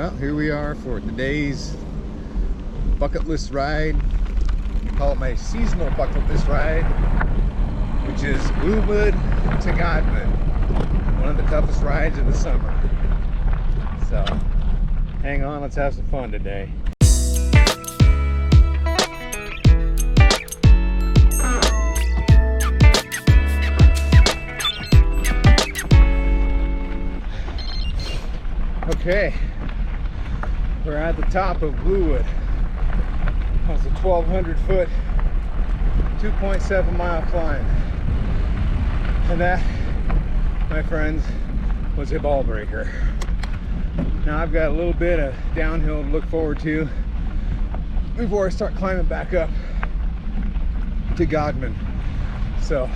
Well, here we are for today's bucket list ride. I call it my seasonal bucket list ride, which is Bluewood to Godman. One of the toughest rides of the summer. So, hang on, let's have some fun today. Okay, we're at the top of Bluewood. That's a 1,200 foot, 2.7 mile climb. And that, my friends, was a ball breaker. Now I've got a little bit of downhill to look forward to before I start climbing back up to Godman. So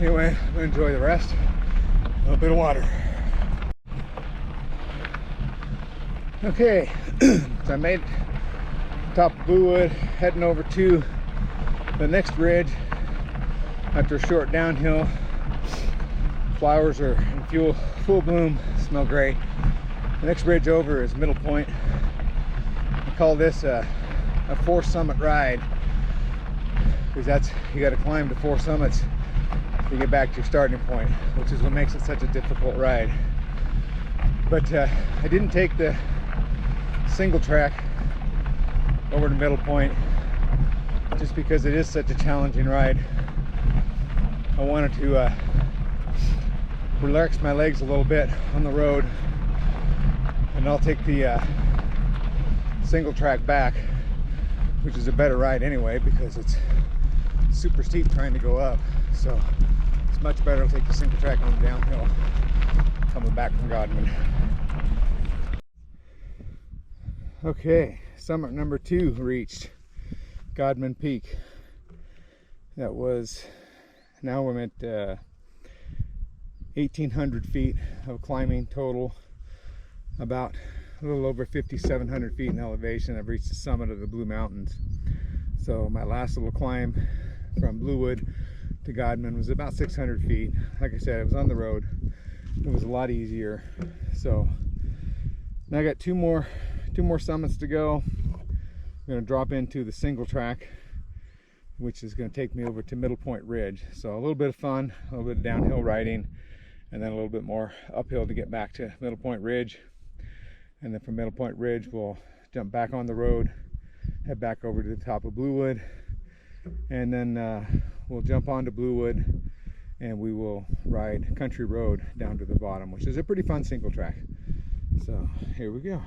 anyway, I'm gonna enjoy the rest. A little bit of water. Okay, so I made top of Bluewood, heading over to the next ridge after a short downhill. Flowers are in full bloom, smell great. The next ridge over is Middlepoint. I call this a 4-summit ride because that's, you got to climb to 4 summits to get back to your starting point, which is what makes it such a difficult ride. But I didn't take the single track over to Middlepoint just because it is such a challenging ride. I wanted to relax my legs a little bit on the road, and I'll take the single track back, which is a better ride anyway because it's super steep trying to go up. So it's much better to take the single track on the downhill coming back from Godman. Okay, summit number 2 reached, Godman Peak. That was, now we're at 1,800 feet of climbing total, about a little over 5,700 feet in elevation. I've reached the summit of the Blue Mountains. So my last little climb from Bluewood to Godman was about 600 feet. Like I said, it was on the road. It was a lot easier. So now I got two more summits to go. I'm going to drop into the single track, which is going to take me over to Middlepoint Ridge. So a little bit of fun, a little bit of downhill riding, and then a little bit more uphill to get back to Middlepoint Ridge. And then from Middlepoint Ridge, we'll jump back on the road, head back over to the top of Bluewood, and then we'll jump onto Bluewood and we will ride Country Road down to the bottom, which is a pretty fun single track. So here we go.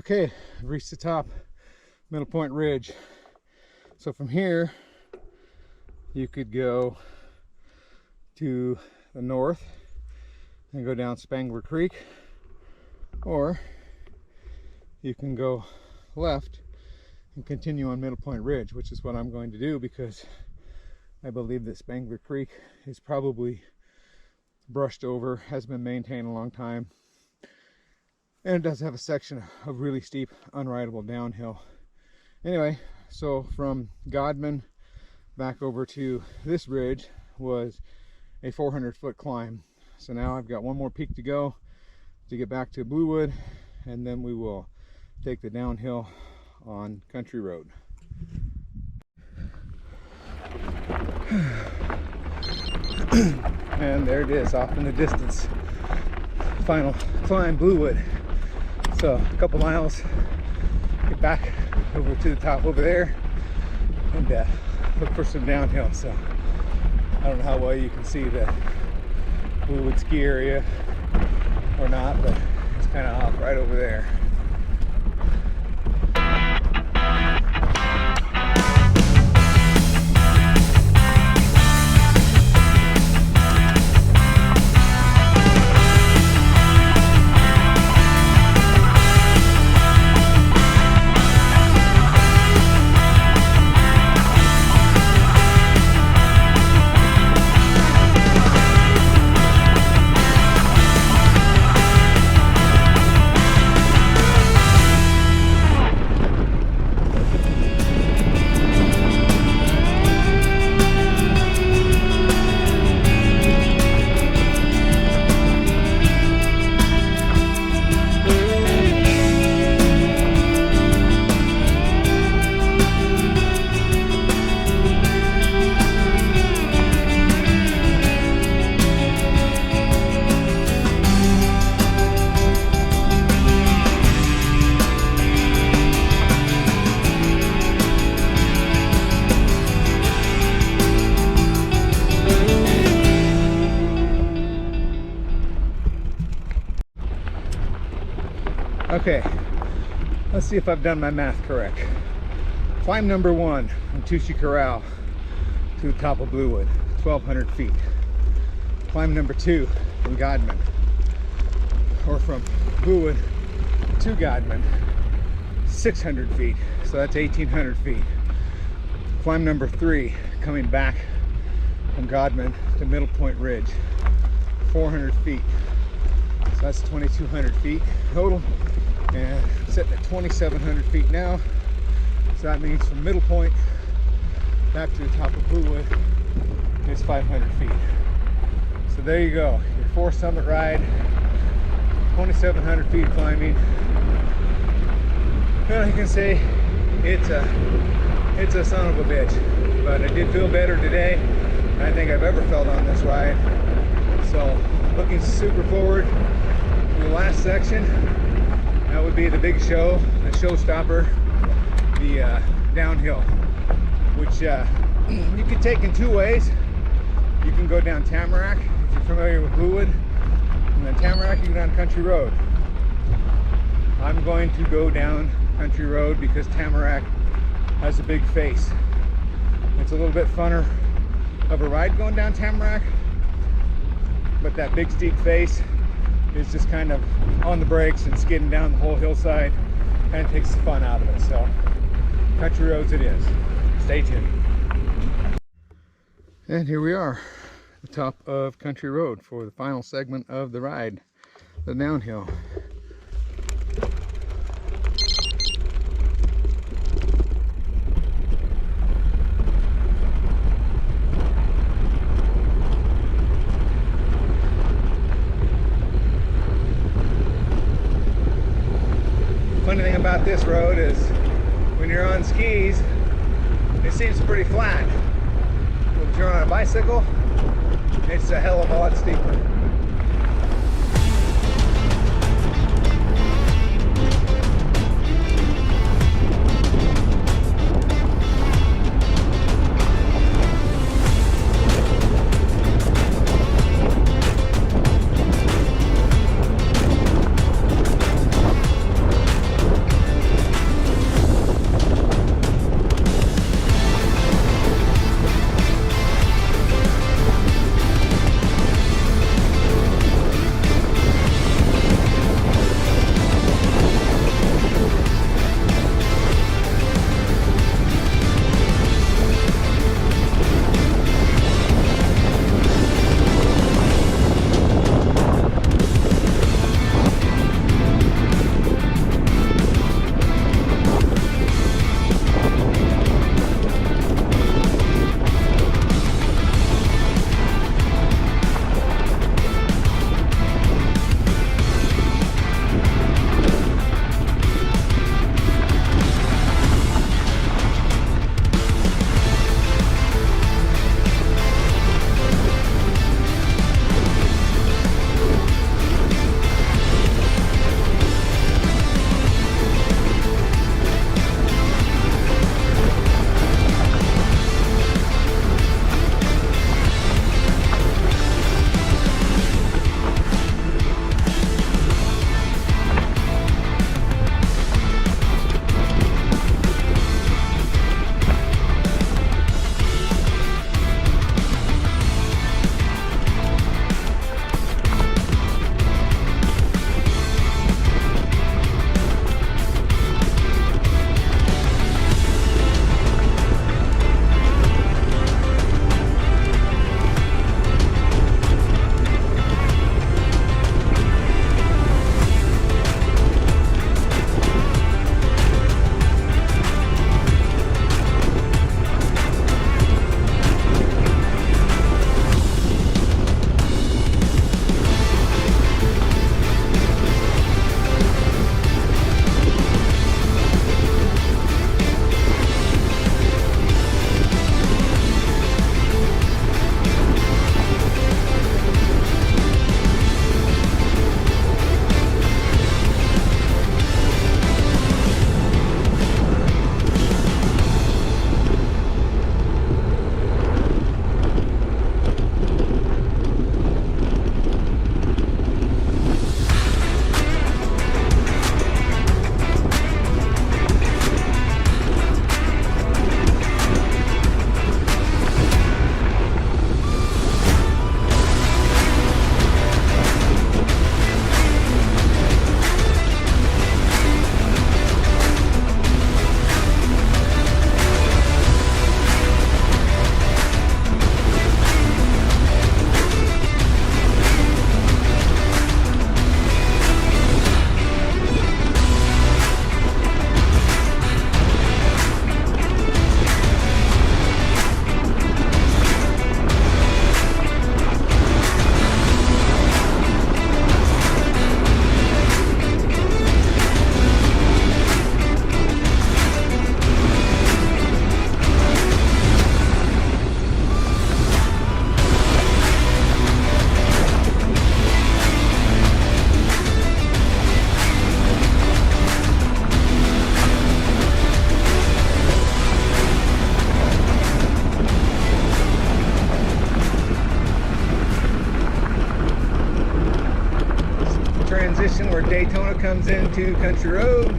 Okay, I've reached the top, Middlepoint Ridge. So from here, you could go to the north and go down Spangler Creek, or you can go left and continue on Middlepoint Ridge, which is what I'm going to do, because I believe that Spangler Creek is probably brushed over, has been maintained a long time, and it does have a section of really steep, unrideable downhill. Anyway, so from Godman back over to this ridge was a 400-foot climb. So now I've got one more peak to go to get back to Bluewood, and then we will take the downhill on Country Road. And there it is off in the distance. Final climb, Bluewood. So a couple miles, get back over to the top over there and look for some downhill. So I don't know how well you can see the Bluewood ski area or not, but it's kind of off right over there. Okay, let's see if I've done my math correct. Climb number 1 from Touchet Corral to the top of Bluewood, 1,200 feet. Climb number 2 from Godman, or from Bluewood to Godman, 600 feet, so that's 1,800 feet. Climb number 3, coming back from Godman to Middlepoint Ridge, 400 feet, so that's 2,200 feet total. And sitting at 2,700 feet now, so that means from Middlepoint back to the top of Bluewood is 500 feet. So there you go, your 4 summit ride, 2,700 feet climbing. Well, you can say it's a son of a bitch, but I did feel better today than I think I've ever felt on this ride. So looking super forward to the last section. That would be the big show, the showstopper, the downhill, which you can take in 2 ways. You can go down Tamarack, if you're familiar with Bluewood, and then Tamarack you go down Country Road. I'm going to go down Country Road because Tamarack has a big face. It's a little bit funner of a ride going down Tamarack, but that big steep face is just kind of on the brakes and skidding down the whole hillside, kind of takes the fun out of it. So Country Roads it is. Stay tuned. And here we are, the top of Country Road for the final segment of the ride, the downhill. Funny thing about this road is when you're on skis, it seems pretty flat. But if you're on a bicycle, it's a hell of a lot steeper. transition where Daytona comes into Country Road.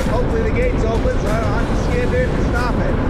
Hopefully the gates open so I don't have to ski in there to stop it.